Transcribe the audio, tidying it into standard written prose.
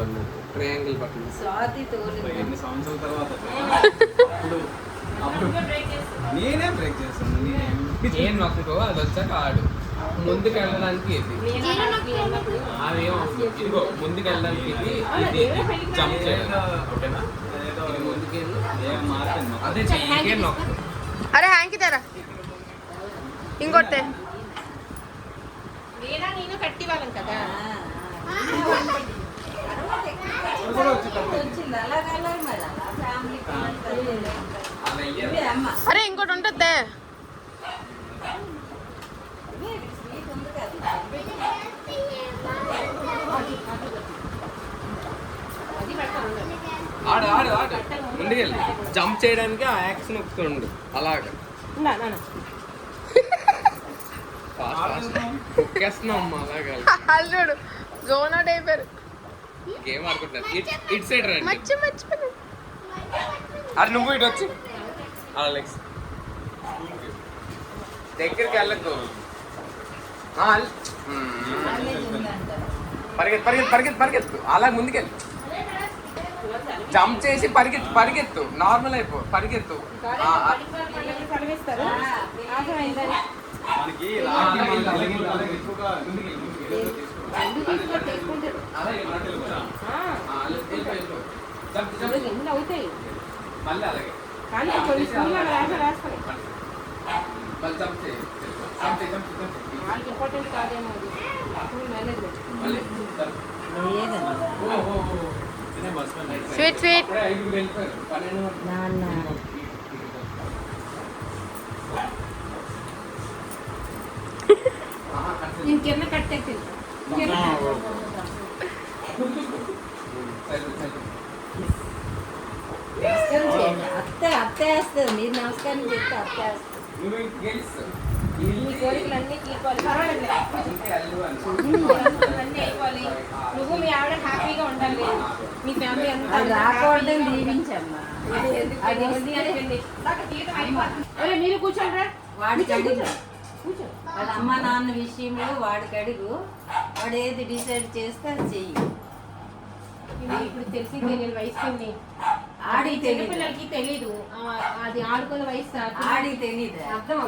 అన్నాడు ట్రయాంగిల్ పక్కన స్వాతి తోలు ఎన్ని సంవత్సరాల తర్వాత అప్పుడు నేనే బ్రేక్ చేస్తాను. ఏం నొక్కో అది వచ్చాక ఆడు ముందుకు వెళ్ళడానికి ఇది అదేమో ఇదిగో ముందుకు వెళ్ళడానికి ఇది జంప్ చేయాలి ఓకేనా ఇది ముందుకు వెళ్ళి మారుతుంది అదే చెయ్యి నొక్కు. అరే హ్యాంకి తెరా ఇంకొట్టే నేను కట్టి వాళ్ళం కదా వచ్చింది అలాగే మరి ఫ్యామిలీ అలా అయ్యేది. అరే ఇంకోటి ఉంటుంది ఆడు ఆడు ఆడు ముందుకెళ్ళి జంప్ చేయడానికి ఆ యాక్స్ నొక్కుతుండు అలాగా నొక్కేస్తున్నాం అమ్మా అలాగా అల్లుడు జోన్ అవుట్ అయిపోయారు గేమ్ ఆడుకుంటారు ఇటు సైడ్ రండి మర్చిపోయాను అది నువ్వు ఇటు వచ్చి అలా లెగ్స్ దగ్గరికి వెళ్ళకు పరిగెత్తు పరిగెత్తు పరిగెత్తు పరిగెత్తు అలా ముందుకెళ్ళి జంప్ చేసి పరిగెత్తు పరిగెత్తు నార్మల్ అయిపో పరిగెత్తు మనకి అవుతాయి మళ్ళీ అలాగే కానీ కొన్ని స్కూల్లో వేస్తాయి మళ్ళీ జంప్ చేయి జంప్ చేయి జంప్ చేయి వాళ్ళకి ఇంపార్టెంట్ కాదేమో అది స్కూల్ మేనేజ్మెంట్ మళ్ళీ స్వీట్ స్వీట్ ఐదుగురు వెళ్ళిపోయారు 12 నేను కింద కట్టెక్కి నమస్కారం చేయండి అత్త వేస్తుంది మీరు నమస్కారం చేస్తే అత్త వేస్తుంది నువ్వు గెలిస్తు మీ కోరికలన్నీ తీర్పాలి అన్నీ అయిపోవాలి నువ్వు మీ ఆవిడ హ్యాపీగా ఉండాలి మీ ఫ్యామిలీ అంతా రాకూడదని దీవించమ్మా అది ఉంది అని మీరు కూర్చోండి వాడికి అడుగు వాళ్ళ అమ్మ నాన్న విషయంలో వాడికి అడుగు వాడు ఏది డిసైడ్ చేస్తే అది చెయ్యి ఇప్పుడు తెలిసి తెలియని వయసు ఆడి పిల్లలకి తెలీదు అది ఆడుకునే వయసు ఆడికి తెలియదు అర్థం